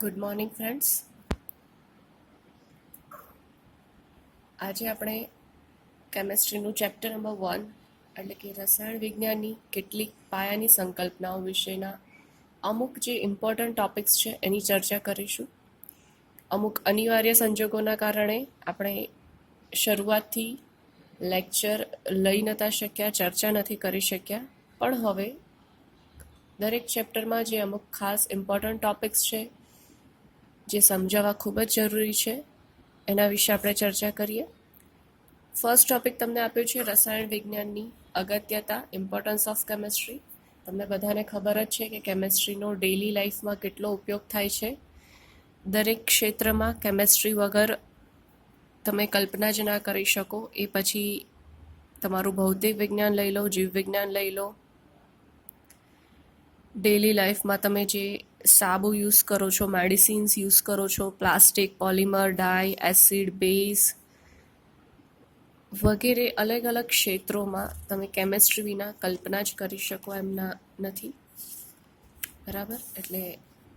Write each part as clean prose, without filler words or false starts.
Good morning friends. આજે આપણે કેમેસ્ટ્રીનું chapter number 1 એટલે કે રસાયણ વિજ્ઞાનની કેટલીક પાયાની સંકલ્પનાઓ વિશેના અમુક જે ઇમ્પોર્ટન્ટ ટોપિક્સ છે એની ચર્ચા કરીશું. અમુક અનિવાર્ય સંજોગોના કારણે આપણે શરૂઆતથી લેક્ચર લઈ નહોતા શક્યા, ચર્ચા નથી કરી શક્યા, પણ હવે દરેક ચેપ્ટરમાં જે અમુક ખાસ ઇમ્પોર્ટન્ટ ટોપિક્સ છે જે સમજાવવા ખૂબ જ જરૂરી છે એના વિશે આપણે ચર્ચા કરીએ. ફર્સ્ટ ટોપિક તમને આપ્યું છે રસાયણ વિજ્ઞાનની અગત્યતા, ઇમ્પોર્ટન્સ ઓફ કેમેસ્ટ્રી. તમને બધાને ખબર જ છે કે કેમેસ્ટ્રીનો ડેઇલી લાઈફમાં કેટલો ઉપયોગ થાય છે. દરેક ક્ષેત્રમાં કેમેસ્ટ્રી વગર તમે કલ્પના જ ના કરી શકો. એ પછી તમારું ભૌતિક વિજ્ઞાન લઈ લો, જીવ વિજ્ઞાન લઈ લો, ડેઇલી લાઈફમાં તમે જે સાબુ યુઝ કરો છો, મેડિસિન્સ યુઝ કરો છો, પ્લાસ્ટિક, પોલિમર, ડાય, એસિડ, બેઝ વગેરે અલગ અલગ ક્ષેત્રોમાં તમે કેમેસ્ટ્રી વિના કલ્પના જ કરી શકો એમના નથી. બરાબર? એટલે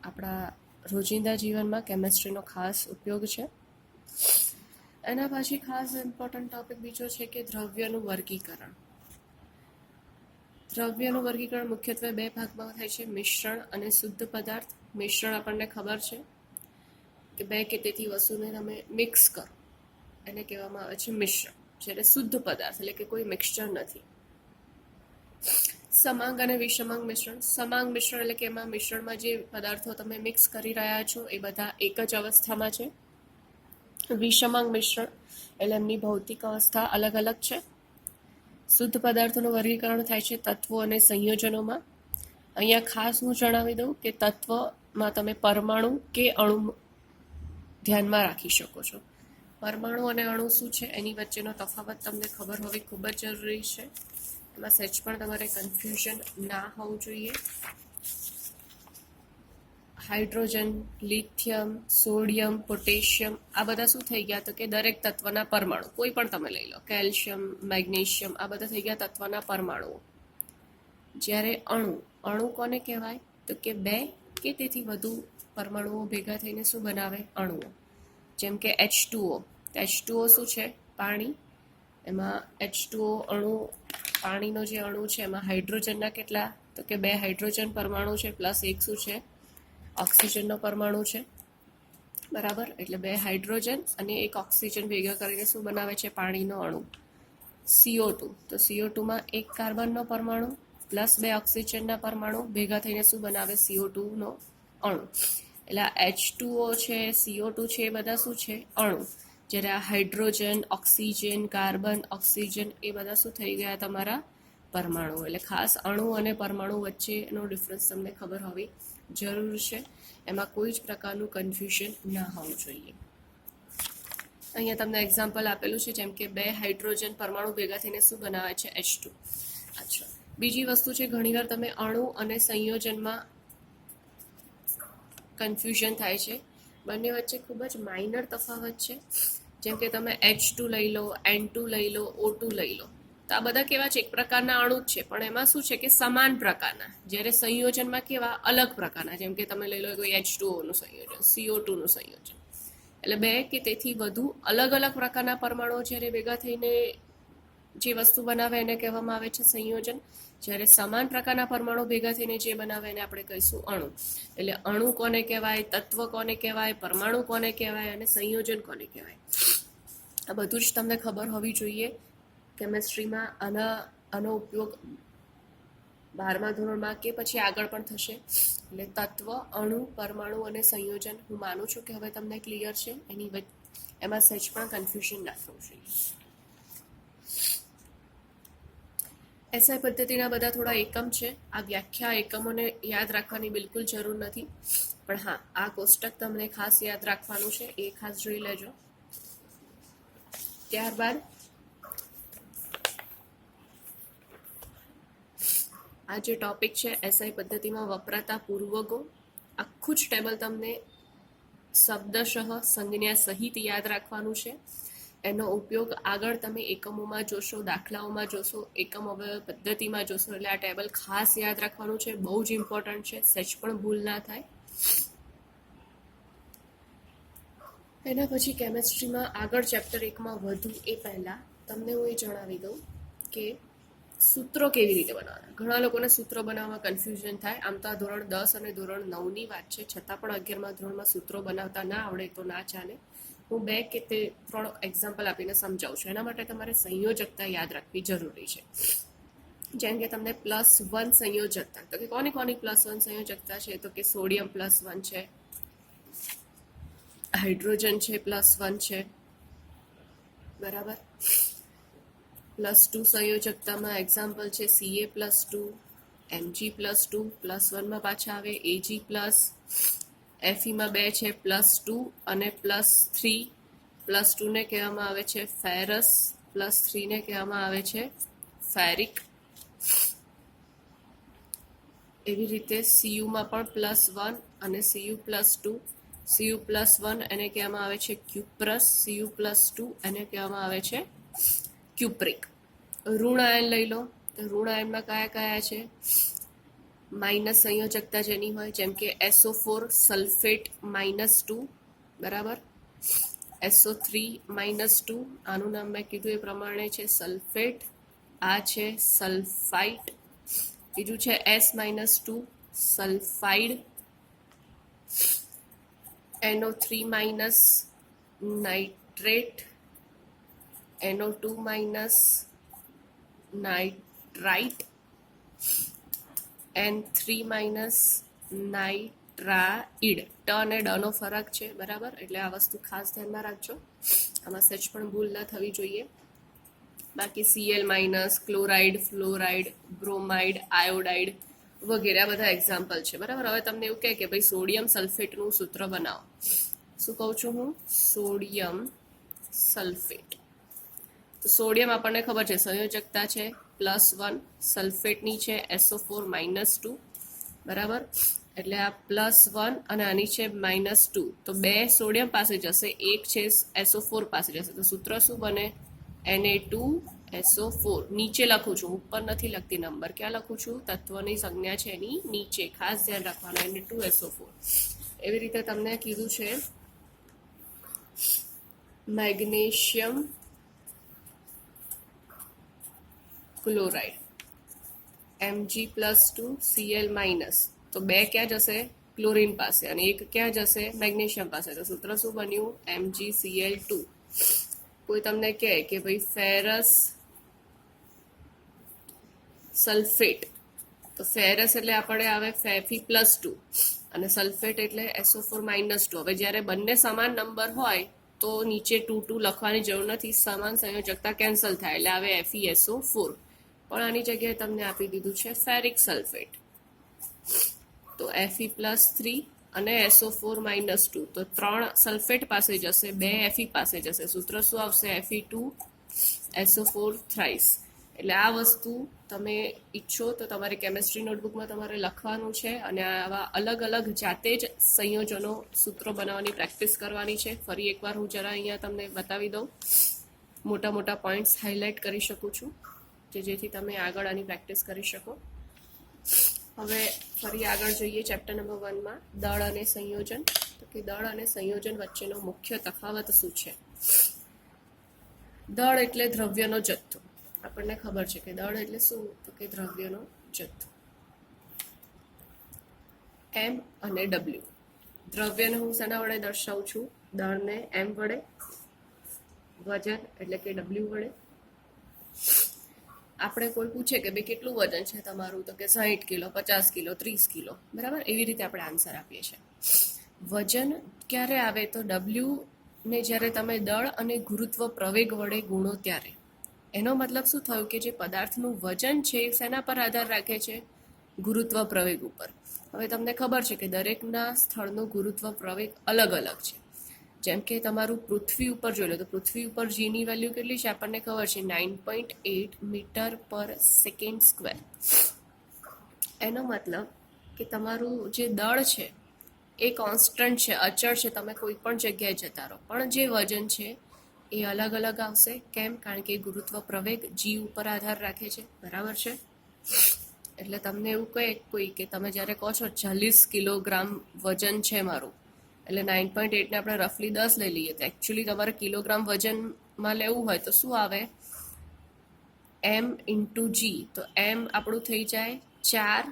આપણા રોજિંદા જીવનમાં કેમેસ્ટ્રીનો ખાસ ઉપયોગ છે. એના પછી ખાસ ઇમ્પોર્ટન્ટ ટોપિક બીજો છે કે દ્રવ્યનું વર્ગીકરણ. દ્રવ્યનું વર્ગીકરણ મુખ્યત્વે બે ભાગમાં થાય છે, મિશ્રણ અને શુદ્ધ પદાર્થ. મિશ્રણ આપણને ખબર છે કે બે કે તેથી વસ્તુને તમે મિક્સ કરો એને કહેવામાં આવે છે મિશ્રણ. જ્યારે શુદ્ધ પદાર્થ એટલે કે કોઈ મિક્સચર નથી. સમાંગ અને વિષમાંગ મિશ્રણ. સમાંગ મિશ્રણ એટલે કે એમાં મિશ્રણમાં જે પદાર્થો તમે મિક્સ કરી રહ્યા છો એ બધા એક જ અવસ્થામાં છે. વિષમાંગ મિશ્રણ એટલે એમની ભૌતિક અવસ્થા અલગ અલગ છે. શુદ્ધ પદાર્થોનું વર્ગીકરણ થાય છે તત્વો અને સંયોજનોમાં. અહીંયા ખાસ હું જણાવી દઉં કે તત્વમાં તમે પરમાણુ કે અણુ ધ્યાનમાં રાખી શકો છો. પરમાણુ અને અણુ શું છે એની વચ્ચેનો તફાવત તમને ખબર હોવી ખૂબ જ જરૂરી છે. એમાં સહેજ પણ તમારે કન્ફ્યુઝન ના હોવું જોઈએ. હાઇડ્રોજન, લિથિયમ, સોડિયમ, પોટેશિયમ આ બધા શું થઈ ગયા તો કે દરેક તત્વના પરમાણુ. કોઈ પણ તમે લઈ લો, કેલ્શિયમ, મેગ્નેશિયમ આ બધા થઈ ગયા તત્વના પરમાણુઓ. જ્યારે અણુ કોને કહેવાય તો કે બે કે તેથી વધુ પરમાણુઓ ભેગા થઈને શું બનાવે? અણુઓ. જેમ કે H2O. H2O શું છે? પાણી. એમાં H2O અણુ, પાણીનો જે અણુ છે એમાં હાઇડ્રોજનના કેટલા તો કે બે હાઇડ્રોજન પરમાણુ છે પ્લસ એક શું છે? ઓક્સિજનનો પરમાણુ છે. બરાબર? એટલે બે હાઇડ્રોજન અને એક ઓક્સિજન ભેગા કરીને શું બનાવે છે? પાણીનો અણુ. CO2. તો CO2માં એક કાર્બનનો પરમાણુ પ્લસ બે ઓક્સિજનના પરમાણુ ભેગા થઈને શું બનાવે? CO2નો અણુ. એટલે આ H2O છે, CO2 છે એ બધા શું છે? અણુ. જ્યારે આ હાઇડ્રોજન, ઓક્સિજન, કાર્બન, ઓક્સિજન એ બધા શું થઈ ગયા? તમારા પરમાણુ. એટલે ખાસ અણુ અને પરમાણુ વચ્ચેનો ડિફરન્સ તમને ખબર હોવી જરૂર છે. એમાં કોઈ જ પ્રકારનું કન્ફ્યુઝન ના હોવું જોઈએ. અહીંયા તમને એક્ઝામ્પલ આપેલું છે, જેમ કે બે હાઇડ્રોજન પરમાણુ ભેગા થઈને શું બનાવે છે? H2. અચ્છા, બીજી વસ્તુ છે ઘણીવાર તમે અણુ અને સંયોજનમાં કન્ફ્યુઝન થાય છે. બંને વચ્ચે ખૂબ જ માઇનર તફાવત છે. જેમ કે તમે H2 લઈ લો, N2 લઈ લો, O2 લઈ લો, તો આ બધા કેવા છે? એક પ્રકારના અણુ જ છે, પણ એમાં શું છે કે સમાન પ્રકારના. જ્યારે સંયોજનમાં કેવા? અલગ પ્રકારના. જેમ કે તમે લઈ લો કોઈ H2Oનું સંયોજન, CO2નું સંયોજન. એટલે બે કે તેથી વધુ અલગ અલગ પ્રકારના પરમાણુઓ જ્યારે ભેગા થઈને જે વસ્તુ બનાવે એને કહેવામાં આવે છે સંયોજન. જ્યારે સમાન પ્રકારના પરમાણુ ભેગા થઈને જે બનાવે એને આપણે કહીશું અણુ. એટલે અણુ કોને કહેવાય, તત્વ કોને કહેવાય, પરમાણુ કોને કહેવાય અને સંયોજન કોને કહેવાય, આ બધું જ તમને ખબર હોવી જોઈએ. કેમેસ્ટ્રીમાં આનો ઉપયોગ 12મા ધોરણમાં કે પછી આગળ પણ થશે. એટલે તત્વ, અણુ, પરમાણુ અને સંયોજન હું માનું છું કે હવે તમને ક્લિયર છે. એમાં સહેજ પણ કન્ફ્યુઝન ના થવું જોઈએ. એસઆઈ પદ્ધતિના બધા થોડા એકમ છે. આ વ્યાખ્યા એકમોને યાદ રાખવાની બિલકુલ જરૂર નથી, પણ હા, આ કોષ્ટક તમને ખાસ યાદ રાખવાનું છે, એ ખાસ જોઈ લેજો. ત્યારબાદ આ જે ટોપિક છે એસઆઈ પદ્ધતિમાં વપરાતા પૂર્વકો, આખું જ ટેબલ તમને શબ્દશઃ સંજ્ઞા સહિત યાદ રાખવાનું છે. એનો ઉપયોગ આગળ તમે એકમોમાં જોશો, દાખલાઓમાં જોશો, એકમ પદ્ધતિમાં જોશો. એટલે આ ટેબલ ખાસ યાદ રાખવાનું છે, બહુ જ ઇમ્પોર્ટન્ટ છે, સહેજ પણ ભૂલ ના થાય. એના પછી કેમેસ્ટ્રીમાં આગળ ચેપ્ટર 1માં વધુ એ પહેલાં તમને હું એ જણાવી દઉં કે સૂત્રો કેવી રીતે બનાવવાના. ઘણા લોકોને સૂત્રો બનાવવામાં કન્ફ્યુઝન થાય. આમ તો આ ધોરણ 10 અને ધોરણ 9ની વાત છે, છતાં પણ 11મા ધોરણમાં સૂત્રો બનાવતા ના આવડે તો ના ચાલે. હું 2 કે 3 એક્ઝામ્પલ આપીને સમજાવું છું. એના માટે તમારે સંયોજકતા યાદ રાખવી જરૂરી છે. જેમ કે તમને +1 સંયોજકતા, તો કે કોની +1 સંયોજકતા છે, તો કે સોડિયમ +1 છે, હાઇડ્રોજન છે +1 છે, બરાબર. +2 સંયોજકતામાં એક્ઝામ્પલ છે Ca+2, Mg+2, +1માં પાછા આવે Ag+, Feમાં 2 છે +2 અને +3. +2ને કહેવામાં આવે છે ફેરસ, +3ને કહેવામાં આવે છે ફેરિક. એવી રીતે Cuમાં પણ +1 અને Cu+2. Cu+1 એને કહેવામાં આવે છે ક્યુપ્રસ, Cu+2 એને કહેવામાં આવે છે ક્યુપ્રિક. ઋણ આયન લઈ લો, તો ઋણ આયનમાં કયા કયા છે? માઇનસ સંયોજકતા જેની હોય, જેમ કે SO4 સલ્ફેટ -2, બરાબર. SO3 -2, આનું નામ મેં કીધું એ પ્રમાણે છે સલ્ફેટ. આ છે સલ્ફાઇટ. બીજું છે S-2 sulphide. NO3- nitrate, NO2- nitrite, N3- nitride. ટ અને ડ નો ફરક છે, બરાબર. એટલે આ વસ્તુ ખાસ ધ્યાનમાં રાખજો, આમાં સચ પણ ભૂલ ના થવી જોઈએ. બાકી Cl-, chloride, fluoride, bromide, iodide વગેરે આ બધા એક્ઝામ્પલ છે, બરાબર. હવે તમને એવું કહે કે ભાઈ સોડિયમ સલ્ફેટનું સૂત્ર બનાવો. શું કહું છું હું? Sodium sulphate. તો સોડિયમ આપણને ખબર છે સંયોજકતા છે +1, સલ્ફેટની છે SO4 -2, બરાબર. એટલે આ +1 અને આની છે -2, તો 2 સોડિયમ પાસે જશે, 1 છે SO4 પાસે જશે, તો સૂત્ર શું બને? Na2SO4. નીચે લખું છું, ઉપર નથી લખતી નંબર. ક્યાં લખું છું? તત્વની સંજ્ઞા છે એની નીચે, ખાસ ધ્યાન રાખવાનું, Na2SO4. એવી રીતે તમને કીધું છે મેગ્નેશિયમ ક્લોરાઇડ, Mg+2 Cl-, તો 2 ક્યાં જશે? ક્લોરીન પાસે, અને 1 ક્યાં જશે? મેગ્નેશિયમ પાસે. તો સૂત્ર શું બન્યું? MgCl2. કોઈ તમને કહે કે ભાઈ ફેરસ સલ્ફેટ, તો ફેરસ એટલે આપણે આવે Fe+2 અને સલ્ફેટ એટલે SO4 -2. હવે જ્યારે બંને સમાન નંબર હોય તો નીચે 2 લખવાની જરૂર નથી, સમાન સંયોજકતા કેન્સલ થાય એટલે આવે FeSO4. પણ આની જગ્યાએ તમને આપી દીધું છે ફેરિક સલ્ફેટ, તો Fe+3 અને SO4 -2, તો 3 સલ્ફેટ પાસે જશે, 2 Fe પાસે જશે. સૂત્ર શું આવશે? Fe2SO4 thrice. એટલે આ વસ્તુ તમે ઈચ્છો તો તમારી કેમેસ્ટ્રી નોટબુકમાં તમારે લખવાનું છે, અને આવા અલગ અલગ જાતે જ સંયોજનો સૂત્રો બનાવવાની પ્રેક્ટિસ કરવાની છે. ફરી એકવાર હું જરા અહીંયા તમને બતાવી દઉં, મોટા મોટા પોઈન્ટ્સ હાઇલાઇટ કરી શકું છું, જેથી તમે આગળ આની પ્રેક્ટિસ કરી શકો. હવે ફરી આગળ જોઈએ ચેપ્ટર નંબર 1માં, દળ અને સંયોજન. તો કે દળ અને સંયોજન વચ્ચેનો મુખ્ય તફાવત શું છે? દળ એટલે દ્રવ્યનો જથ્થો. આપણને ખબર છે કે દળ એટલે શું? તો કે દ્રવ્યનો જથ્થો. M અને W. દ્રવ્યને હું શેના વડે દર્શાવું છું? દળને M વડે, વજન એટલે કે W વડે. આપણે કોઈ પૂછે કે ભાઈ કેટલું વજન છે તમારું, તો કે 60 કિલો, 50 કિલો, 30 કિલો, બરાબર. એવી રીતે આપણે આન્સર આપીએ છીએ. વજન ક્યારે આવે? તો W ને જ્યારે તમે દળ અને ગુરુત્વ પ્રવેગ વડે ગુણો ત્યારે. એનો મતલબ શું થયું કે જે પદાર્થનું વજન છે શેના પર આધાર રાખે છે? ગુરુત્વ પ્રવેગ ઉપર. હવે તમને ખબર છે કે દરેકના સ્થળનો ગુરુત્વ પ્રવેગ અલગ અલગ છે. જેમ કે તમારું પૃથ્વી ઉપર જોઈ લો, તો પૃથ્વી ઉપર જીની વેલ્યુ કેટલી છે આપણને ખબર છે, 9.8 મીટર/સેકન્ડ². એનો મતલબ કે તમારું જે દળ છે એ કોન્સ્ટન્ટ છે, અચળ છે, તમે કોઈ પણ જગ્યાએ જતા રહો, પણ જે વજન છે એ અલગ અલગ આવશે. કેમ? કારણ કે ગુરુત્વ પ્રવેગ જી ઉપર આધાર રાખે છે, બરાબર છે. એટલે તમને એવું કહે કોઈ કે તમે જ્યારે કહો છો 40 કિલોગ્રામ વજન છે મારું, એટલે 9.8ને આપણે રફલી 10 લઈ લઈએ તો એકચ્યુઅલી તમારે કિલોગ્રામ વજનમાં લેવું હોય તો શું આવે m ઇન્ટુ જી. તો m આપણું થઈ જાય 4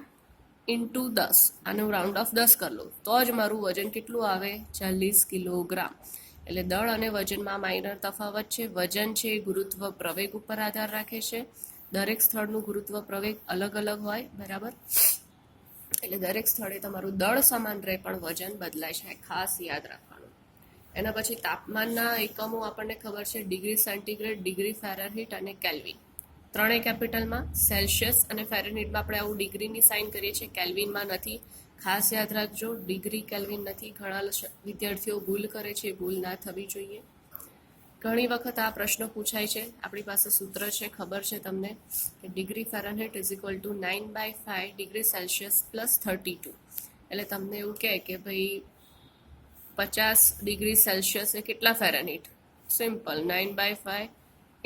ઇન્ટુ 10. આને હું રાઉન્ડ ઓફ 10 કરી લઉં તો જ મારું વજન કેટલું આવે 40 કિલોગ્રામ. એટલે દળ અને વજનમાં માઇનર તફાવત છે. વજન છે એ ગુરુત્વ પ્રવેગ ઉપર આધાર રાખે છે. દરેક સ્થળનું ગુરુત્વ પ્રવેગ અલગ અલગ હોય, બરાબર. એટલે દરેક સ્થળે તમારું દળ સમાન રહે પણ વજન બદલાય છે, ખાસ યાદ રાખવાનું. એના પછી તાપમાનના એકમો આપણને ખબર છે ડિગ્રી સેન્ટીગ્રેડ, ડિગ્રી ફેરનહીટ અને કેલ્વિન. ત્રણેય કેપિટલમાં. સેલ્સિયસ અને ફેરનહીટમાં આપણે આવું ડિગ્રીની સાઇન કરીએ છીએ, કેલ્વિનમાં નથી. ખાસ યાદ રાખજો, ડિગ્રી કેલ્વિન નથી. ઘણા વિદ્યાર્થીઓ ભૂલ કરે છે, ભૂલ ના થવી જોઈએ. ઘણી વખત આ પ્રશ્ન પૂછાય છે, આપણી પાસે સૂત્ર છે, ખબર છે તમને કે degree Fahrenheit is equal to 9/5 degree Celsius plus 32. એટલે તમને એવું કહે કે ભાઈ 50 ડિગ્રી સેલ્સિયસ એ કેટલા Fahrenheit? Simple, 9/5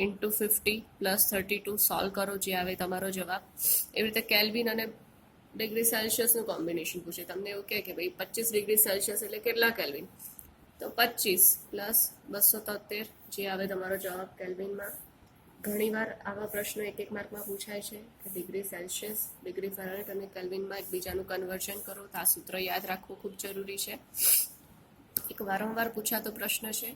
into 50 plus 32 solve કરો, જે આવે તમારો જવાબ. એવી રીતે કેલ્વિન અને ડિગ્રી સેલ્સિયસનું કોમ્બિનેશન પૂછે, તમને એવું કહે કે ભાઈ 25 ડિગ્રી સેલ્સિયસ એટલે કેટલા કેલ્વિન? તો 25 પ્લસ 273, જે આવે તમારો જવાબ કેલ્વિનમાં. ઘણીવાર આવા પ્રશ્નો 1 માર્કમાં પૂછાય છે કે ડિગ્રી સેલ્સિયસ, ડિગ્રી ફેરનહીટ અને કેલ્વિનમાં એકબીજાનું કન્વર્ઝન કરો. તો આ સૂત્ર યાદ રાખવું ખૂબ જરૂરી છે. એક વારંવાર પૂછાતો પ્રશ્ન છે,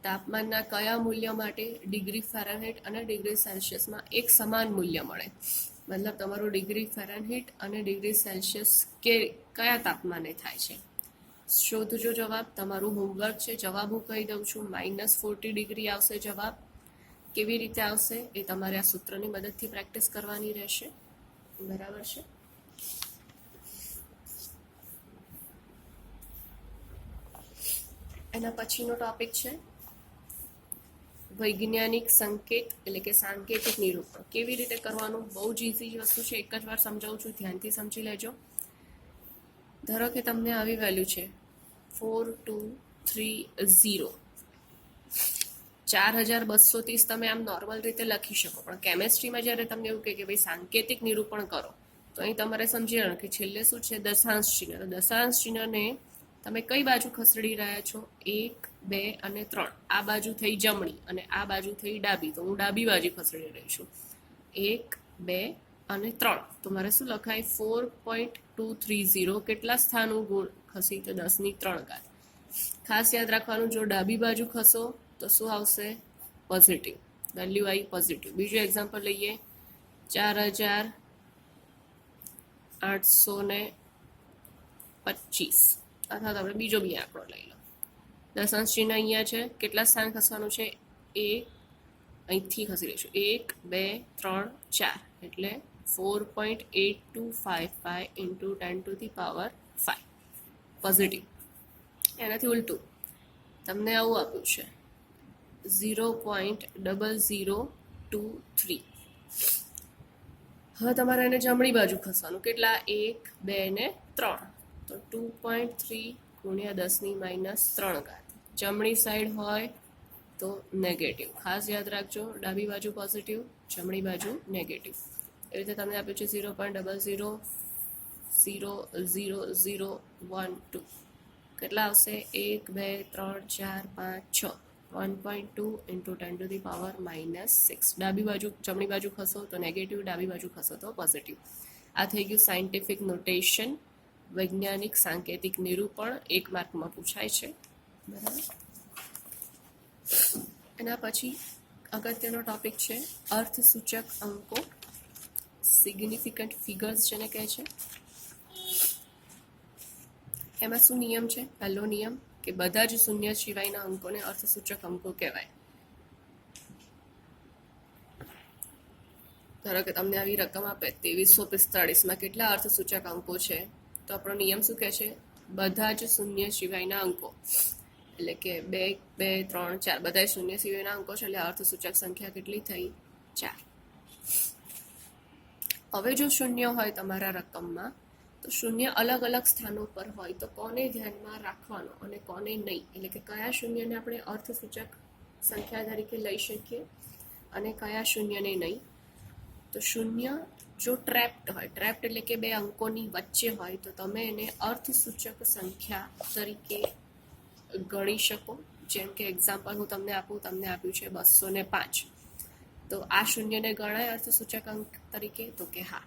તાપમાનના કયા મૂલ્ય માટે ડિગ્રી ફેરનહીટ અને ડિગ્રી સેલ્સિયસમાં એક સમાન મૂલ્ય મળે? મતલબ તમારું ડિગ્રી ફેરનહીટ અને ડિગ્રી સેલ્સિયસ કયા તાપમાને થાય છે? શોધજો જવાબ. તમારું હોમવર્ક છે, જવાબ હું કહી દઉં છું, -40 ડિગ્રી આવશે જવાબ. કેવી રીતે આવશે એ તમારે આ સૂત્રની મદદથી પ્રેક્ટિસ કરવાની રહેશે, બરાબર છે. એના પછીનો ટોપિક છે વૈજ્ઞાનિક સંકેત એટલે કે સાંકેતિક નિરૂપણ. કેવી રીતે કરવાનું? બહુ જ ઇઝી વસ્તુ છે, એક જ વાર સમજાવું છું, ધ્યાનથી સમજી લેજો. ધારો કે તમને આવી વેલ્યુ છે 4230, 4230 તમે આમ નોર્મલ રીતે લખી શકો, પણ કેમેસ્ટ્રીમાં જ્યારે તમને એવું કહે કે ભાઈ સાંકેતિક નિરૂપણ કરો તો અહીં તમારે સમજી લેવાનું કે છેલ્લે શું છે દશાંશ ચિહ્ન. તો દશાંશ ચિહ્નને તમે કઈ બાજુ ખસેડી રહ્યા છો? 1, 2 અને 3. આ બાજુ થઈ જમણી અને આ બાજુ થઈ ડાબી, તો હું ડાબી બાજુ ખસેડી રહી છું. 1, 2 અને 3. તો મારે શું લખાય? 4.230. કેટલા સ્થાનો ગુણ ખસી? તો 10⁻³ ખાસ યાદ રાખવાનું, જો ડાબી બાજુ ખસો તો શું આવશે? પોઝિટિવ, વેલ્યુ આવી પોઝિટિવ. બીજું એક્ઝામ્પલ લઈએ, 4825, અથવા તો આપણે બીજો બી આંકડો લઈ લો. દશાંશ ચિહ્ન અહીંયા છે, કેટલા સ્થાન ખસવાનું છે? 1, અહીંથી ખસી લઈશું, 1, 2, 3, 4, એટલે 4.8255 ઇન્ટુ 10⁵ પોઝિટિવ. એનાથી ઉલટું તમને આવું આપ્યું છે 0.0023. હવે તમારે એને જમણી બાજુ ખસવાનું, કેટલા? 1, 2 ને 3, તો 2.3 ગુણ્યા 10⁻³. જમણી સાઈડ હોય તો નેગેટિવ, ખાસ યાદ રાખજો, ડાબી બાજુ પોઝિટિવ, જમણી બાજુ નેગેટિવ. એ રીતે તમને આપ્યું છે 0.000012. કેટલા આવશે? 1, 2, 3, 4, 5, 6. 1.2 ઇન્ટુ 10⁻⁻6. ડાબી બાજુ જમણી બાજુ ખસો તો નેગેટિવ, ડાબી બાજુ ખસો તો પોઝિટિવ. આ થઈ ગયું સાયન્ટિફિક નોટેશન, વૈજ્ઞાનિક સાંકેતિક નિરૂપણ, 1 માર્કમાં પૂછાય છે, બરાબર. એના પછી અગત્યનો ટોપિક છે અર્થસૂચક અંકો, સિગ્નિફિકન્ટ ફિગર્સ જેને કહે છે. એમાં શું નિયમ છે? પહેલો નિયમ કે બધા જ શૂન્ય સિવાયના અંકોને અર્થસૂચક અંકો કહેવાય. ધારો કે તમને આવી રકમ આપે 2345માં કેટલા અર્થસૂચક અંકો છે? તો આપણો નિયમ શું કહે છે? બધા જ શૂન્ય સિવાયના અંકો, એટલે કે 2, 2, 3, 4 બધા શૂન્ય સિવાયના અંકો છે, એટલે અર્થસૂચક સંખ્યા કેટલી થઈ? 4. હવે જો શૂન્ય હોય તમારા રકમમાં, તો શૂન્ય અલગ અલગ સ્થાનો પર હોય તો કોને ધ્યાનમાં રાખવાનો અને કોને નહીં, એટલે કે કયા શૂન્યને આપણે અર્થસૂચક સંખ્યા તરીકે લઈ શકીએ અને કયા શૂન્યને નહીં. તો શૂન્ય જો ટ્રેપ્ડ હોય, ટ્રેપ્ડ એટલે કે બે અંકોની વચ્ચે હોય, તો તમે એને અર્થસૂચક સંખ્યા તરીકે ગણી શકો. જેમ કે એક્ઝામ્પલ હું તમને આપું, તમને આપ્યું છે 205. તો આ શૂન્યને ગણાય અર્થસૂચક અંક તરીકે? તો કે હા.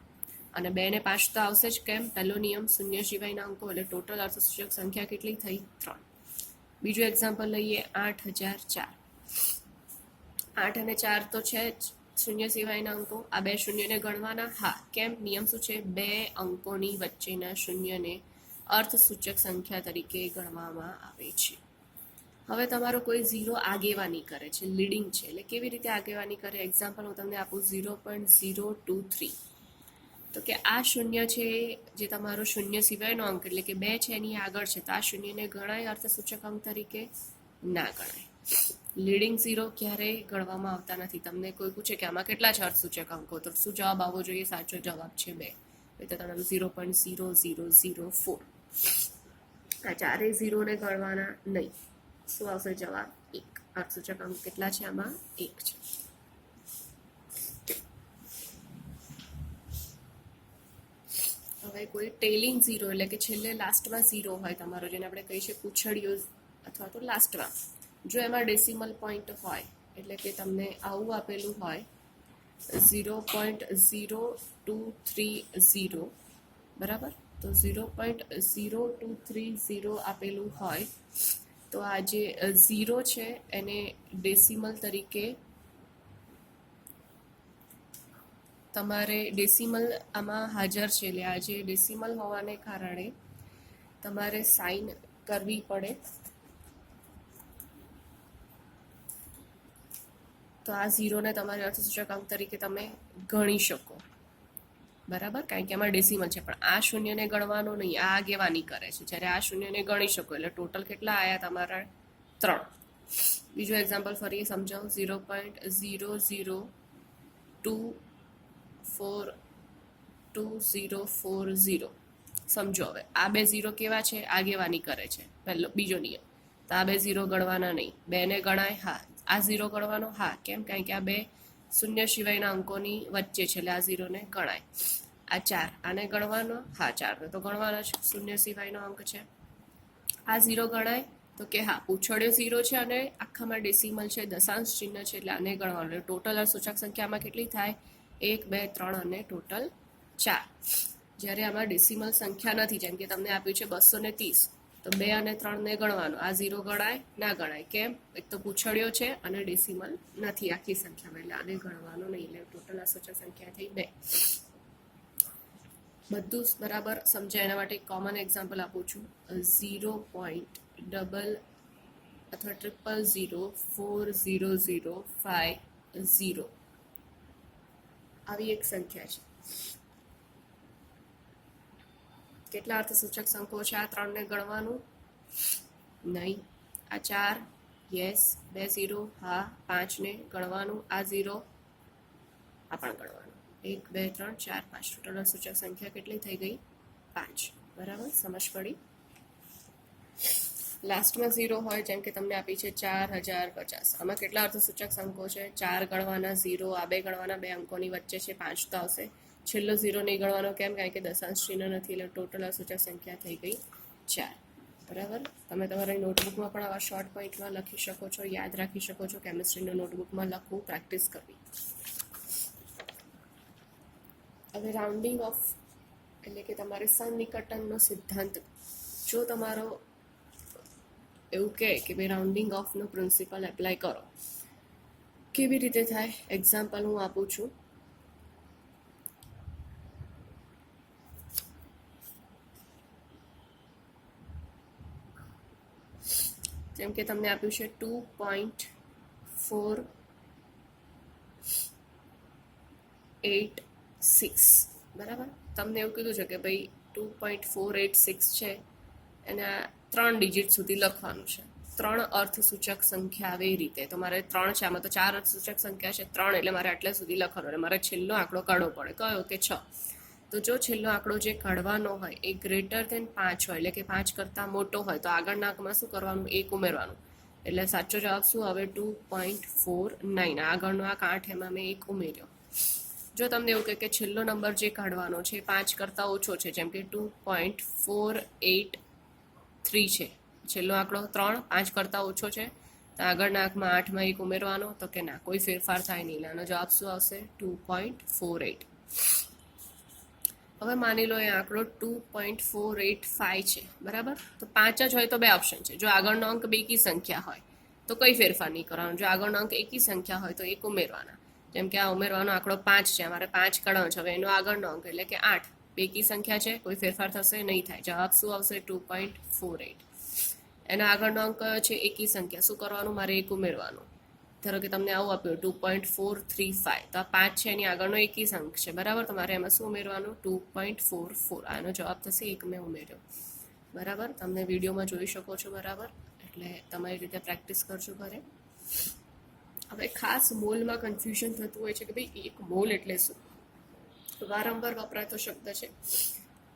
અને 2 ને 5 તો આવશે જ. કેમ? પહેલો નિયમ શૂન્ય સિવાયના અંકો, એટલે ટોટલ અર્થસૂચક સંખ્યા કેટલી થઈ? 3. બીજું એક્ઝામ્પલ લઈએ, 8004. 8 અને 4 તો છે જ શૂન્ય સિવાયના અંકો. આ 2 શૂન્યને ગણવાના? હા. કેમ? નિયમ શું છે? 2 અંકોની વચ્ચેના શૂન્યને અર્થસૂચક સંખ્યા તરીકે ગણવામાં આવે છે. હવે તમારો કોઈ 0 આગેવાની કરે છે, લીડિંગ છે, એટલે કેવી રીતે આગેવાની કરે? એક્ઝામ્પલ હું તમને આપું, 0.023. તો કે આ શૂન્ય છે જે તમારો શૂન્ય સિવાયનો અંક, એટલે કે 2 છે એની આગળ છે, તો આ શૂન્યને ગણાય અર્થસૂચક અંક તરીકે? ના ગણાય. લીડિંગ 0 ક્યારેય ગણવામાં આવતા નથી. તમને કોઈ પૂછે કે આમાં કેટલા છે અર્થસૂચક અંકો, તો શું જવાબ આવવો જોઈએ? સાચો જવાબ છે 2. એટલે તમારું 0.0004. આ ચારેય 0 ને ગણવાના નહીં. શું આવશે જવાબ? 1. અર્થસૂચક અંક કેટલા છે આમાં? 1 છે. હવે કોઈ ટેલિંગ 0 એટલે કે છેલ્લે લાસ્ટમાં 0 હોય તમારો, જેને આપણે કહી છે પૂછડીઓ અથવા તો લાસ્ટમાં, જો એમાં ડેસિમલ પોઈન્ટ હોય, એટલે કે તમને આવું આપેલું હોય 0.0230, બરાબર? તો 0.0230 આપેલું હોય તો આ જે 0 છે એને ડેસિમલ તરીકે તમારે ડેસિમલ આમાં હાજર છે, એટલે આ જે ડેસિમલ હોવાને કારણે તમારે સાઇન કરવી પડે. તો આ 0 ને તમારે અર્થસૂચક અંક તરીકે તમે ગણી શકો, બરાબર? કારણ કે આમાં ડેસિમલ છે. પણ આ શૂન્યને ગણવાનો નહીં, આ આગેવાની કરે છે. જ્યારે આ શૂન્યને ગણી શકો, એટલે ટોટલ કેટલા આવ્યા તમારા? 3. બીજું એક્ઝામ્પલ ફરી સમજાવું, 0.0024240. સમજો. હવે આ 2 0 કેવા છે? આગેવાની કરે છે. બીજો નિયમ, તો આ 2 0 ગણવાના નહીં. 2 ને ગણાય? હા. આ 0 ગણવાનો? હા. કેમ? કારણ કે આ 2 શૂન્ય સિવાયના અંકોની વચ્ચે છે, એટલે આ 0 ને ગણાય. આ 4, આને ગણવાનો? હા. 4 ને તો ગણવાનો જ, શૂન્ય સિવાયનો અંક છે. આ 0 ગણાય? તો કે હા. પૂછડીઓ 0 છે અને આખામાં ડેસિમલ છે, દશાંશ ચિહ્ન છે, એટલે આને ગણવાનું. ટોટલ અર્થસૂચક સંખ્યામાં કેટલી થાય? 1, 2, 3 અને ટોટલ 4. જ્યારે આમાં ડેસિમલ સંખ્યા નથી, જેમ કે તમને આપ્યું છે 230, તો 2 અને 3 ને ગણવાનું. આ 0 ગણાય? ના ગણાય. કેમ? એક તો પૂછડીઓ છે અને ડેસિમલ નથી આખી સંખ્યામાં, એટલે આને ગણવાનું નહીં. એટલે ટોટલ અર્થસૂચક સંખ્યા થઈ 2. બધું બરાબર સમજાય એના માટે કોમન એક્ઝામ્પલ આપું છું. 0.00040050 આવી એક સંખ્યા છે. કેટલા અર્થસૂચક અંકો છે? આ 3 ને ગણવાનું નહીં. આ 4, યસ. 2 0, હા. 5 ને ગણવાનું. આ 0, આ પણ ગણવાનું. 1, 2, 3, 4, 5. ટોટલ અર્થસૂચક સંખ્યા કેટલી થઈ ગઈ? 5. બરાબર? સમજ પડી? લાસ્ટમાં 0 હોય, જેમ કે તમને આપી છે 4050. આમાં કેટલા અર્થસૂચક અંકો છે? 4 ગણવાના, 0 આ 2 ગણવાના, 2 અંકોની વચ્ચે છે, 5 તો આવશે. છેલ્લો 0 નહીં ગણવાનો. કેમ? કારણ કે દશાંશ ચિહ્ન નથી, એટલે ટોટલ અર્થસૂચક સંખ્યા થઈ ગઈ 4. બરાબર? તમે તમારી નોટબુકમાં પણ આવા શોર્ટ પોઈન્ટમાં લખી શકો છો, યાદ રાખી શકો છો. કેમિસ્ટ્રીના નોટબુકમાં લખવું, પ્રેક્ટિસ કરવી. હવે રાઉન્ડિંગ ઓફ એટલે કે તમારે સન્નિકટનનો સિદ્ધાંત, જો તમારો એવું કહે કે ભાઈ રાઉન્ડિંગ ઓફનો પ્રિન્સિપલ એપ્લાય કરો, કેવી રીતે થાય? એક્ઝામ્પલ હું આપું છું. જેમ કે તમને આપ્યું છે 2.486, બરાબર? તમને એવું કીધું છે કે ભાઈ 2.486 છે, એના 3 ડિજિટ સુધી લખવાનું છે. 3 અર્થસૂચક સંખ્યા આવે એ રીતે. તો મારે 3 છે, આમાં તો 4 અર્થસૂચક સંખ્યા છે, 3, એટલે મારે આટલા સુધી લખવાનું. એટલે મારે છેલ્લો આંકડો કાઢવો પડે. કયો? કે 6. તો જો છેલ્લો આંકડો જે કાઢવાનો હોય એ ગ્રેટર ધેન 5 હોય, એટલે કે 5 કરતાં મોટો હોય, તો આગળના આંકમાં શું કરવાનું? 1 ઉમેરવાનું. એટલે સાચો જવાબ શું આવે? 2.49. આગળનો આંક 8, એમાં મેં 1 ઉમેર્યો. જો તમને એવું કહે કે છેલ્લો નંબર જે કાઢવાનો છે 5 કરતાં ઓછો છે, જેમ કે 2.483 છે, છેલ્લો આંકડો 3, 5 કરતાં ઓછો છે તો આગળના આંકમાં 8માં 1 ઉમેરવાનો, તો કે ના, કોઈ ફેરફાર થાય નહીં. આનો જવાબ શું આવશે? 2.48. હવે માની લો એ આંકડો 2.485 છે, બરાબર? તો 5 જ હોય તો બે ઓપ્શન છે. જો આગળનો અંક બેકી સંખ્યા હોય તો કોઈ ફેરફાર નહીં કરવાનો. જો આગળનો અંક એકી સંખ્યા હોય તો 1 ઉમેરવાના. જેમ કે આ ઉમેરવાનો આંકડો 5 છે, અમારે 5 કાઢવાનો છે. હવે એનો આગળનો અંક એટલે કે 8 બેકી સંખ્યા છે, કોઈ ફેરફાર થશે નહીં થાય. જવાબ શું આવશે? 2.48. એના આગળનો અંક છે એકી સંખ્યા, શું કરવાનું? મારે 1 ઉમેરવાનું. ધારો કે તમને આવું આપ્યું 2.435, તો આ 5 છે, એની આગળનો એકી અંક છે, બરાબર? તમારે એમાં શું ઉમેરવાનું? 2.44. આનો જવાબ થશે 1 મેં ઉમેર્યો, બરાબર? તમને વિડીયોમાં જોઈ શકો છો, બરાબર? એટલે તમારી રીતે પ્રેક્ટિસ કરજો ઘરે. હવે ખાસ મોલમાં કન્ફ્યુઝન થતું હોય છે કે ભાઈ 1 મોલ એટલે શું? વારંવાર વપરાતો શબ્દ છે.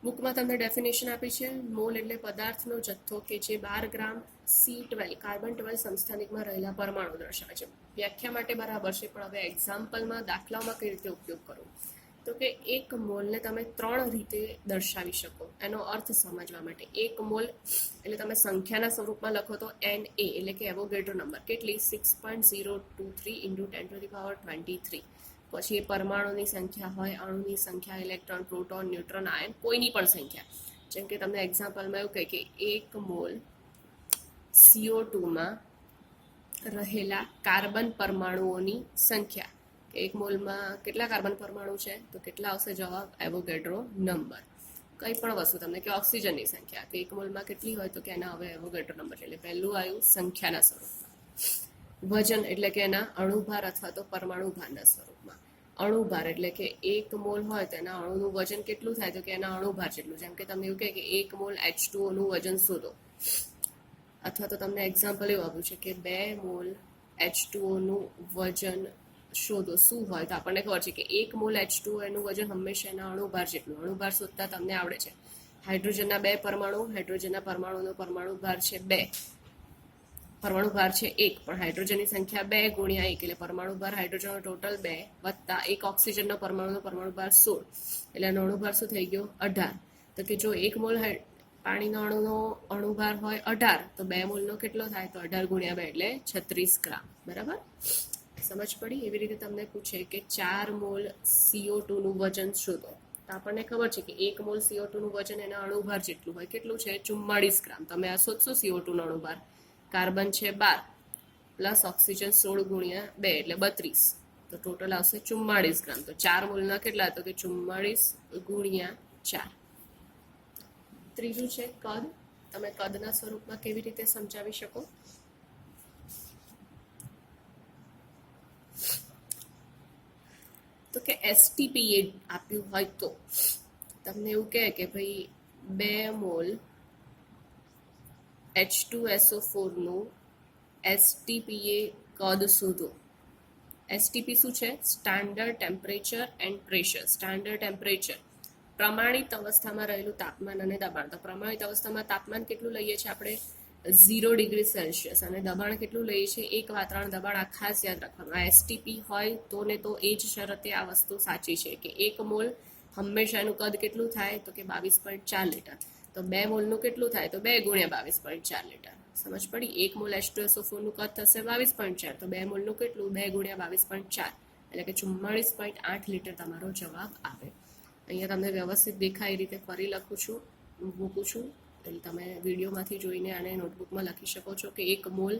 બુકમાં તમને ડેફિનેશન આપી છે. મોલ એટલે પદાર્થનો જથ્થો કે જે 12 ગ્રામ C12 કાર્બન 12 સમસ્થાનિકમાં રહેલા પરમાણુ દર્શાવે છે. વ્યાખ્યા માટે બરાબર છે, પણ હવે એક્ઝામ્પલમાં, દાખલામાં કઈ રીતે ઉપયોગ કરવો? તો કે 1 મોલને તમે 3 રીતે દર્શાવી શકો. એનો અર્થ સમજવા માટે 1 મોલ એટલે તમે સંખ્યાના સ્વરૂપમાં લખો તો Na એટલે કે એવોગેડ્રો નંબર, કેટલી? 6.023 × 10⁻23. પછી એ પરમાણુની સંખ્યા હોય, અણુની સંખ્યા, ઇલેક્ટ્રોન, પ્રોટોન, ન્યુટ્રોન, આયન, કોઈની પણ સંખ્યા. જેમ કે તમને એક્ઝામ્પલમાં એવું કહે કે 1 મોલ CO2માં રહેલા કાર્બન પરમાણુઓની સંખ્યા, કે 1 મોલમાં કેટલા કાર્બન પરમાણુ છે, તો કેટલા આવશે જવાબ? Avogadro number. કંઈ પણ વસ્તુ તમને કે ઓક્સિજનની સંખ્યા, તો 1 મોલમાં કેટલી હોય, તો કે એના હવે એવોગેડ્રો નંબર. એટલે પહેલું આવ્યું સંખ્યાના સ્વરૂપમાં. વજન એટલે કે એના અણુભાર અથવા તો પરમાણુ ભારના સ્વરૂપમાં. અણુભાર એટલે કે 1 મોલ હોય તો એના અણુનું વજન કેટલું થાય, તો કે એના અણુભાર જેટલું. જેમ કે તમને એવું કહે કે 1 મોલ H2O નું વજન શોધો, અથવા તો તમને એક્ઝામ્પલ એવું આપ્યું છે કે 2 મોલ H2O નું વજન શોધો. શું હોય? તો આપણને ખબર છે કે 1 મોલ H2O એનું વજન હંમેશા એના અણુભાર જેટલું. અણુભાર શોધતા તમને આવડે છે. હાઇડ્રોજનના 2 પરમાણુ, હાઇડ્રોજનના પરમાણુનો પરમાણુ ભાર છે 2, પરમાણુ ભાર છે 1, પણ હાઇડ્રોજનની સંખ્યા 2 × 1, એટલે પરમાણુ ભાર હાઇડ્રોજનનો ટોટલ 2 વત્તા 1 ઓક્સિજનનો પરમાણુનો પરમાણુ ભાર 16, એટલે એનો અણુભાર શું થઈ ગયો? 18. તો કે જો 1 મોલ પાણીનો અણુનો અણુભાર હોય 18, તો 2 મોલનો કેટલો થાય? તો 18 × 2 એટલે 36 ગ્રામ, બરાબર? સમજ પડી? એવી રીતે તમને પૂછે કે 4 મોલ CO2 નું વજન શોધો, તો આપણને ખબર છે કે 1 મોલ CO2 નું વજન એના અણુભાર જેટલું હોય. કેટલું છે? 44 ગ્રામ. તમે આ શોધશો CO2 નો અણુભાર. કાર્બન છે 12 પ્લસ ઓક્સિજન 16 × 2 એટલે 32, તો ટોટલ આવશે 44 ગ્રામ. તો 4 મોલના કેટલા? તો કે 44 × 4. ત્રીજું છે કદ. તમે કદના સ્વરૂપમાં કેવી રીતે સમજાવી શકો? તો કે STPA આપ્યું હોય તો તમને એવું કહે કે ભાઈ 2 મોલ H2SO4 નું STPA કદ શોધો. STP શું છે? Standard temperature and pressure. Standard temperature પ્રમાણિત અવસ્થામાં રહેલું તાપમાન અને દબાણ. તો પ્રમાણિત અવસ્થામાં તાપમાન કેટલું લઈએ છીએ આપણે? 0°C. અને દબાણ કેટલું લઈએ છીએ? 1 વાતાવરણ દબાણ. આ ખાસ યાદ રાખવાનું. આ STP હોય તો ને તો એ જ શરતે આ વસ્તુ સાચી છે કે 1 મોલ હંમેશા એનું કદ કેટલું થાય? તો કે 22.4 લીટર. તો 2 મોલનું કેટલું થાય? તો 2 × 22.4 લીટર. સમજ પડી? 1 મોલ H2SO4 નું કદ થશે 22.4, તો 2 મોલનું કેટલું? 2 × 22.4 એટલે કે 44.8 લીટર તમારો જવાબ આવે. અહીંયા તમને વ્યવસ્થિત દેખાય એ રીતે ફરી લખું છું, મૂકું છું, એટલે તમે વિડીયોમાંથી જોઈને આને નોટબુકમાં લખી શકો છો કે 1 મોલ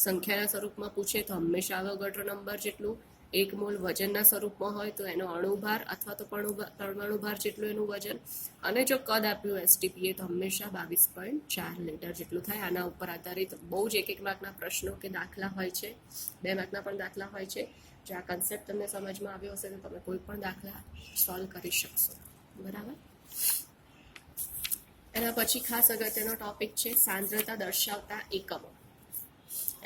સંખ્યાના સ્વરૂપમાં પૂછે તો હંમેશા એવોગાડ્રો નંબર જેટલું. 1 મોલ વજનના સ્વરૂપમાં હોય તો એનો અણુભાર અથવા તો પરમાણુ ભાર જેટલું એનું વજન. અને જો કદ આપ્યું STPA તો હંમેશા 22.4 લીટર જેટલું થાય. આના ઉપર આધારિત બહુ જ 1 માર્કના પ્રશ્નો કે દાખલા હોય છે, 2 માર્કના પણ દાખલા હોય છે. જો આ કન્સેપ્ટ તમને સમજમાં આવ્યો હશે તો તમે કોઈ પણ દાખલા સોલ્વ કરી શકશો, બરાબર? એના પછી ખાસ અગત્યનો ટોપિક છે સાંદ્રતા દર્શાવતા એકમો.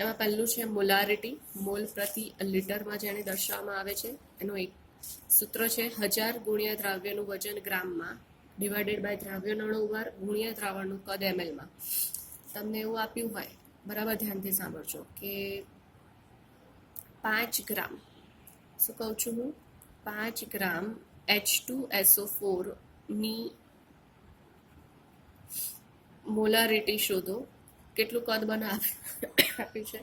એમાં પહેલું છે મોલારિટી. મોલ પ્રતિ લીટરમાં જેને દર્શાવવામાં આવે છે એનું એક સૂત્ર છે 1000 × દ્રાવ્યનું વજન ગ્રામમાં ડિવાઇડેડ બાય દ્રાવ્યનો અણુભાર × દ્રાવણનું કદ mlમાં. તમને એવું આપ્યું હોય, બરાબર ધ્યાનથી સાંભળજો, કે 5 ગ્રામ, શું કહું છું હું? 5 ગ્રામ H2SO4 ની મોલારિટી શોધો કેટલું કદ આપ્યું છે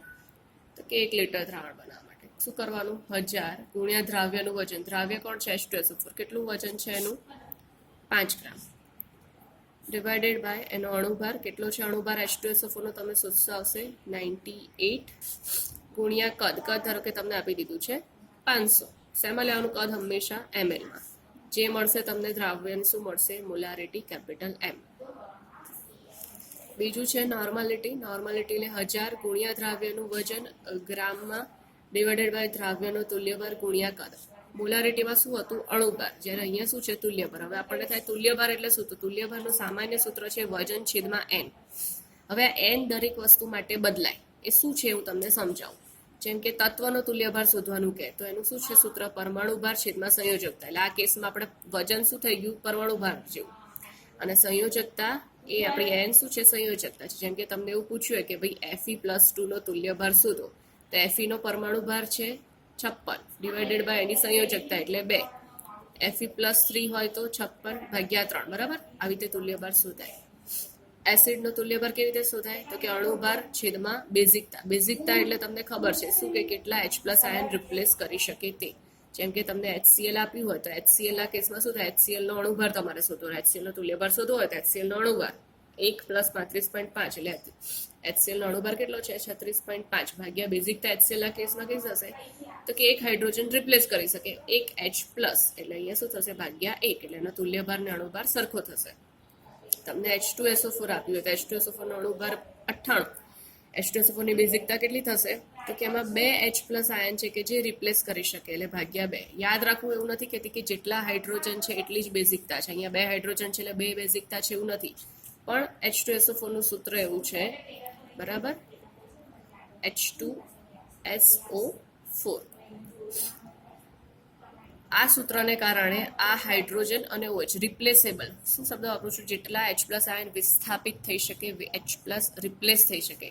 તો કે 1 લીટર દ્રાવણ બનાવવા માટે શું કરવાનું 1000 ગુણ્યા દ્રાવ્યનું વજન. દ્રાવ્ય કોણ છે H2SO4. કેટલું વજન છે એનું 5 ગ્રામ ડિવાઇડેડ બાય એનો અણુભાર કેટલો છે અણુભાર H2SO4 નો તમે શોધશો આવશે 98 ગુણ્યા કદ ધારો કે તમને આપી દીધું છે 500. શેમાં લેવાનું કદ હંમેશા mlમાં. જે મળશે તમને દ્રાવ્યનું શું મળશે મોલારિટી કેપિટલ M. બીજું છે નોર્માલિટી. નોર્માલિટી એટલે 1000 ગુણ્યા દ્રાવ્યનું વજન ગ્રામમાં ડિવાઇડેડ બાય દ્રાવ્યનો તુલ્યભાર ગુણ્યા કદ. મોલારિટીમાં શું હતું અણુભાર, જ્યારે અહીંયા શું છે તુલ્યભાર. હવે આપણને થાય તુલ્યભાર એટલે શું, તો તુલ્યભારનું સામાન્ય સૂત્ર છે વજન છેદમાં n. હવે આ n દરેક વસ્તુ માટે બદલાય. એ શું છે હું તમને સમજાવું. જેમ કે તત્વનો તુલ્યભાર શોધવાનું કહે તો એનું શું છે સૂત્ર પરમાણુ ભાર છેદમાં સંયોજકતા. એટલે આ કેસમાં આપણે વજન શું થઈ ગયું પરમાણુ ભાર જેવું, અને સંયોજકતા એ આપણી n શું છે સંયોજકતા છે. જેમ કે તમને એવું પૂછ્યું હોય કે ભાઈ Fe+2 નો તુલ્યભાર શોધો, તો Fe નો પરમાણુ ભાર છે 56 ડિવાઇડેડ બાય એની સંયોજકતા એટલે 2. Fe+3 હોય તો 56/3 બરાબર. આવી રીતે તુલ્યભાર શોધાય. એસિડનો તુલ્યભાર કેવી રીતે શોધાય તો કે અણુભાર છેદમાં બેઝિકતા. બેઝિકતા એટલે તમને ખબર છે શું કે કેટલા H+ આયન રિપ્લેસ કરી શકે તે. જેમ કે તમને HCl આપ્યું હોય તો HCl ના કેસમાં શું થાય, HCl નો અણુભાર તમારે શોધવો. HCl નો તુલ્યભાર શોધવો હોય તો HCl નો અણુભાર 1 + 35.5 એટલે HCl નો અણુભાર કેટલો છે 36.5 ભાગ્યા બેઝિકતા. HCl ના કેસમાં કઈ થશે તો કે એક હાઇડ્રોજન રિપ્લેસ કરી શકે 1 H+, એટલે અહીંયા શું થશે ભાગ્યા 1, એટલે એનો તુલ્યભાર ને અણુભાર સરખો થશે. તમને H2SO4 આપ્યું હોય તો H2SO4 નો અણુભાર 98. H2SO4 ની બેઝિકતા કેટલી થશે તો કે એમાં 2 H+ આયન છે કે જે રિપ્લેસ કરી શકે એટલે ભાગ્યા 2. યાદ રાખવું એવું નથી કહેતી કે જેટલા હાઇડ્રોજન છે એટલી જ બેઝિકતા છે. અહીંયા 2 હાઇડ્રોજન છે એટલે 2 બેઝિકતા છે એવું નથી, પણ H2SO4 નું સૂત્ર એવું છે બરાબર H2SO4. આ સૂત્રને કારણે આ હાઇડ્રોજન અને OH રિપ્લેસેબલ, શું શબ્દ વાપરું છું, જેટલા H+ આયન વિસ્થાપિત થઈ શકે, H+ રિપ્લેસ થઈ શકે.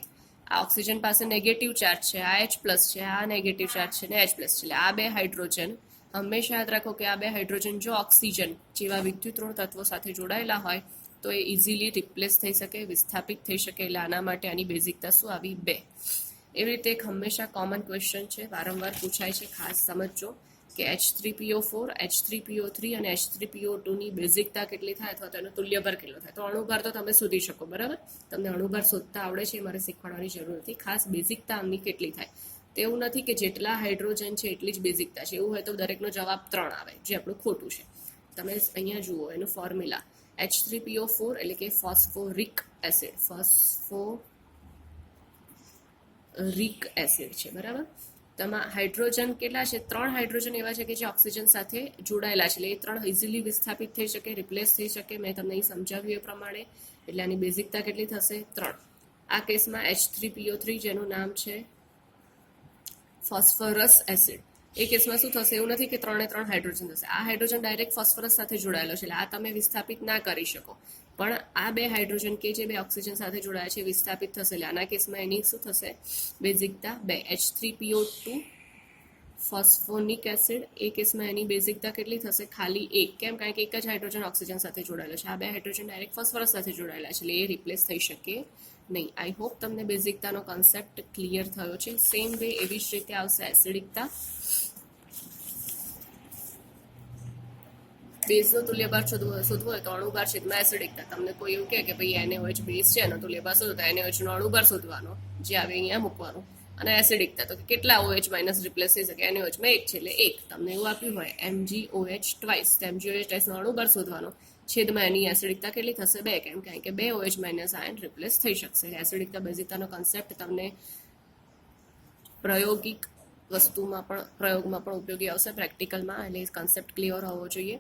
આ ઓક્સિજન પાસે નેગેટિવ ચાર્જ છે, આ H+ છે, આ નેગેટિવ ચાર્જ છે ને H+ છે. એટલે આ બે હાઇડ્રોજન હંમેશા યાદ રાખો કે આ બે હાઇડ્રોજન જો ઓક્સિજન જેવા વિદ્યુતઋણ તત્વો સાથે જોડાયેલા હોય તો એ ઇઝીલી રિપ્લેસ થઈ શકે, વિસ્થાપિત થઈ શકે. એટલે આના માટે આની બેઝિકતા શું આવી 2. એવી રીતે એક હંમેશા કોમન ક્વેશ્ચન છે, વારંવાર પૂછાય છે, ખાસ સમજજો કે H3PO4, H3PO3 અને H3PO2 ની બેઝિકતા કેટલી થાય અથવા તો એનો તુલ્યભાર કેટલો થાય. તો અણુભાર તો તમે શોધી શકો બરાબર. તમને અણુભાર શોધતા આવડે છે, મારે શીખવાડવાની જરૂર નથી. ખાસ બેઝિકતા આમની કેટલી થાય. તો એવું નથી કે જેટલા હાઇડ્રોજન છે એટલી જ બેઝિકતા છે. એવું હોય તો દરેકનો જવાબ 3 આવે, જે આપણું ખોટું છે. તમે અહીંયા જુઓ એનું ફોર્મ્યુલા H3PO4 એટલે કે ફોસ્ફોરિક એસિડ, ફોસ્ફોરિક એસિડ છે બરાબર. તેમાં હાઇડ્રોજન કેટલા છે 3 હાઇડ્રોજન એવા છે કે જે ઓક્સિજન સાથે જોડાયેલા છે. એટલે એ 3 ઇઝીલી વિસ્થાપિત થઈ શકે, રિપ્લેસ થઈ શકે. મેં તમને અહીં સમજાવ્યું એ પ્રમાણે. એટલે આની બેઝિકતા કેટલી થશે 3. આ કેસમાં H3PO3 જેનું નામ છે ફોસ્ફરસ એસિડ, એ કેસમાં શું થશે એવું નથી કે 3 હાઇડ્રોજન થશે. આ હાઇડ્રોજન ડાયરેક્ટ ફોસ્ફરસ સાથે જોડાયેલો છે એટલે આ તમે વિસ્થાપિત ના કરી શકો. પણ આ 2 હાઇડ્રોજન કે જે 2 ઓક્સિજન સાથે જોડાયા છે વિસ્થાપિત થશે. એટલે આના કેસમાં એની શું થશે બેઝિકતા 2. H3PO2 ફોસ્ફોનિક એસિડ, એ કેસમાં એની બેઝિકતા કેટલી થશે ખાલી 1. કેમ, કારણ કે એક જ હાઇડ્રોજન ઓક્સિજન સાથે જોડાયેલો છે. આ 2 હાઇડ્રોજન ડાયરેક્ટ ફોસ્ફરસ સાથે જોડાયેલા છે એટલે એ રિપ્લેસ થઈ શકે નહીં. આઈ હોપ તમને બેઝિકતાનો કોન્સેપ્ટ ક્લિયર થયો છે. સેમ વે એવી જ રીતે આવશે એસિડિકતા. બેઝનો તુલ્યભાર શોધવો હોય તો અણુભાર છેદમાં એસિડિકતા. તમને કોઈ એવું કહે કે ભાઈ NaOH બેઝ છે એનો તુલ્યભાર શોધો તો NaOH નો અણુભાર શોધવાનો, જે આવે અહીંયા મૂકવાનો. અને એસિડિકતા તો કેટલા OH માઇનસ રિપ્લેસ થઈ શકે, NaOH માં 1 છે એટલે 1. તમને એવું આપ્યું હોય MgOH ટ્વાઇસ, તો MgOH ટ્વાઇસ નો અણુભાર શોધવાનો, છેદમાં એની એસિડિકતા કેટલી થશે 2. કેમ, કારણ કે 2 OH માઇનસ આયન રિપ્લેસ થઈ શકશે. એસિડિકતા બેઝિકતાનો કોન્સેપ્ટ તમને પ્રાયોગિક વસ્તુમાં પણ પ્રયોગમાં પણ ઉપયોગી આવશે, પ્રેક્ટિકલમાં. એટલે કોન્સેપ્ટ ક્લિયર હોવો જોઈએ.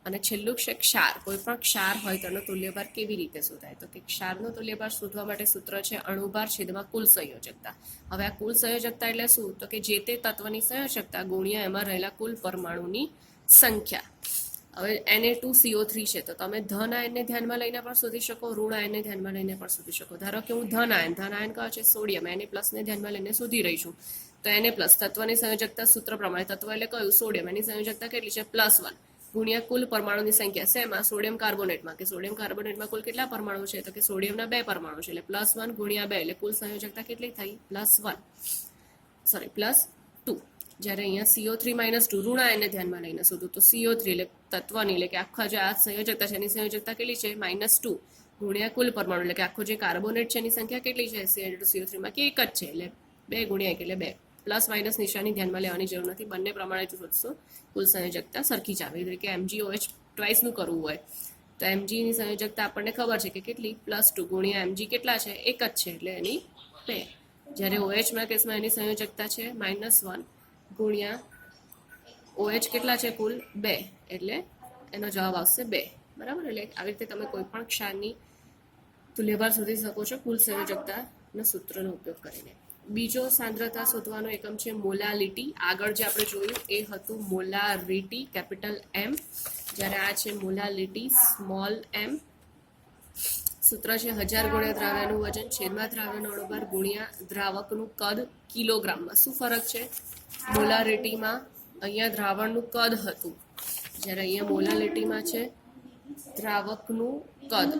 અને છેલ્લું છે ક્ષાર. કોઈ પણ ક્ષાર હોય તેનો તુલ્યભાર કેવી રીતે શોધાય તો કે ક્ષારનો તુલ્યભાર શોધવા માટે સૂત્ર છે અણુભાર છેદમાં કુલ સંયોજકતા. હવે આ કુલ સંયોજકતા એટલે શું તો કે જે તે તત્વની સંયોજકતા ગુણ્યા એમાં રહેલા કુલ પરમાણુની સંખ્યા. હવે Na2CO3 છે તો તમે ધન આયનને ધ્યાનમાં લઈને પણ શોધી શકો, ઋણ આયનને ધ્યાનમાં લઈને પણ શોધી શકો. ધારો કે હું ધન આયન કયો છે સોડિયમ, Na+ ને ધ્યાનમાં લઈને શોધી રહી છું. તો Na+ તત્વની સંયોજકતા સૂત્ર પ્રમાણે, તત્વ એટલે કયું સોડિયમ, એની સંયોજકતા કેટલી છે +1. ગુણ્યા કુલ પરમાણુની સંખ્યા શેમાં? સોડિયમ કાર્બોનેટમાં. કે સોડિયમ કાર્બોનેટમાં કુલ કેટલા પરમાણુ છે? તો કે સોડિયમના 2 પરમાણુ છે, એટલે +1 ગુણ્યા 2, એટલે કુલ સંયોજકતા કેટલી થઈ? +2. જ્યારે અહીંયા CO3 - 2 ઋણ આયનને ધ્યાનમાં લઈને શોધું તો CO3 એટલે તત્વની, એટલે કે આખા જે આ સંયોજકતા છે એની સંયોજકતા કેટલી છે? -2 ગુણ્યા કુલ પરમાણુ, એટલે કે આખો જે કાર્બોનેટ છે એની સંખ્યા કેટલી છે? CO3 માં કે એક જ છે, એટલે 2 ગુણ્યા 1 એટલે 2. પ્લસ માઇનસ નિશાની ધ્યાનમાં લેવાની જરૂર નથી, બંને પ્રમાણે જો શોધશો કુલ સંયોજકતા સરખી જ આવે. એટલે કે MgOH ટ્વાઇસનું કરવું હોય તો Mgની સંયોજકતા આપણને ખબર છે કે કેટલી? +2 ગુણ્યા Mg કેટલા છે? એક જ છે, એટલે એની 2. જ્યારે OHના કેસમાં એની સંયોજકતા છે -1 ગુણ્યા OH કેટલા છે? કુલ 2, એટલે એનો જવાબ આવશે 2. બરાબર. એટલે આવી રીતે તમે કોઈ પણ ક્ષારની તુલ્યભાર શોધી શકો છો કુલ સંયોજકતાના સૂત્રનો ઉપયોગ કરીને. બીજો સાંદ્રતા શોધવાનો એકમ છે મોલાલિટી. આગળ જે આપણે જોયું એ હતું મોલારિટી કેપિટલ M, જ્યારે આ છે મોલાલિટી સ્મોલ m. સૂત્ર છે 1000 ગુણ્યા દ્રાવ્યનું વજન છેદમાં દ્રાવ્યનો અણુભાર ગુણ્યા દ્રાવકનું કદ કિલોગ્રામમાં. શું ફરક છે? મોલારિટીમાં અહીંયા દ્રાવણનું કદ હતું, જ્યારે અહીંયા મોલાલિટીમાં છે દ્રાવકનું કદ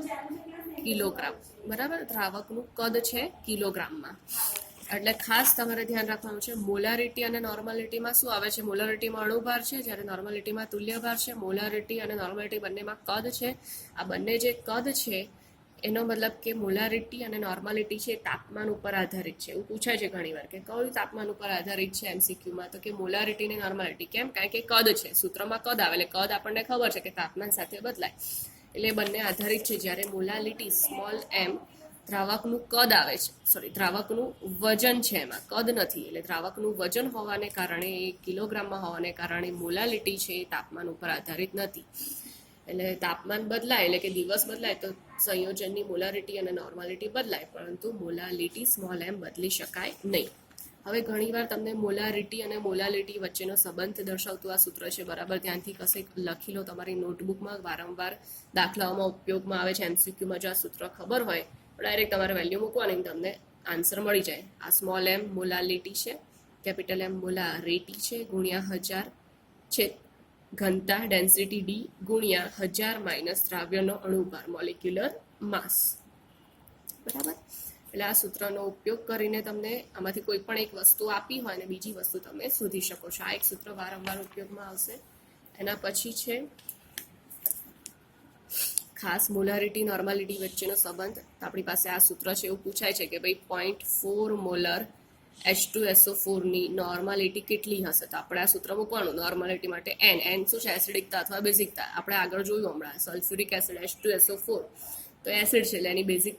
કિલોગ્રામ. બરાબર. દ્રાવકનું કદ છે કિલોગ્રામમાં. એટલે ખાસ તમારે ધ્યાન રાખવાનું છે મોલારિટી અને નોર્માલિટીમાં શું આવે છે? મોલારિટીમાં અણુભાર છે, જ્યારે નોર્માલિટીમાં તુલ્યભાર છે. મોલારિટી અને નોર્માલિટી બંનેમાં કદ છે. આ બંને જે કદ છે એનો મતલબ કે મોલારિટી અને નોર્માલિટી છે તાપમાન ઉપર આધારિત છે. એવું પૂછાય છે ઘણીવાર કે કયું તાપમાન ઉપર આધારિત છે MCQમાં, તો કે મોલારિટી અને નોર્માલિટી. કેમ? કારણ કે કદ છે, સૂત્રમાં કદ આવે, એટલે કદ આપણને ખબર છે કે તાપમાન સાથે બદલાય, એટલે બંને આધારિત છે. જ્યારે મોલાલિટી સ્મોલ m દ્રાવકનું કદ આવે છે, દ્રાવકનું વજન છે, એમાં કદ નથી, એટલે દ્રાવકનું વજન હોવાને કારણે, એ કિલોગ્રામમાં હોવાને કારણે મોલાલિટી છે એ તાપમાન ઉપર આધારિત નથી. એટલે તાપમાન બદલાય, એટલે કે દિવસ બદલાય તો સંયોજનની મોલારિટી અને નોર્માલિટી બદલાય, પરંતુ મોલાલિટી સ્મોલ m બદલી શકાય નહીં. હવે ઘણીવાર તમને મોલારિટી અને મોલાલિટી વચ્ચેનો સંબંધ દર્શાવતું આ સૂત્ર છે, બરાબર ધ્યાનથી કશે લખી લો તમારી નોટબુકમાં. વારંવાર દાખલાઓમાં ઉપયોગમાં આવે છે. MCQમાં જો આ સૂત્ર ખબર હોય ડાયરેક્ટ તમારે વેલ્યુ મૂકવાની, તમને આન્સર મળી જાય. આ સ્મોલ m મોલાલિટી છે, કેપિટલ M મોલારિટી છે, ગુણ્યા 1000 છે ઘનતા ડેન્સિટી D ગુણ્યા 1000 - દ્રાવ્યનો અણુભાર મોલિક્યુલર માસ. બરાબર. એટલે આ સૂત્રનો ઉપયોગ કરીને તમને આમાંથી કોઈ પણ એક વસ્તુ આપી હોય અને બીજી વસ્તુ તમે શોધી શકો છો. આ એક સૂત્ર વારંવાર ઉપયોગમાં આવશે. એના પછી છે ખાસ મોલારિટી નોર્માલિટી વચ્ચેનો સંબંધ. તો આપણી પાસે આ સૂત્ર છે. એવું પૂછાય છે કે ભાઈ 0.4 મોલર H2SO4 ની નોર્માલિટી કેટલી હશે? તો આપણે આ સૂત્ર મૂકવાનું. નોર્માલિટી માટે n શું છે? એસિડિકતા અથવા બેઝિકતા. આપણે આગળ જોયું હમણાં સલ્ફ્યુરિક એસિડ H2SO4 તો એસિડ છે, એટલે એની બેઝિક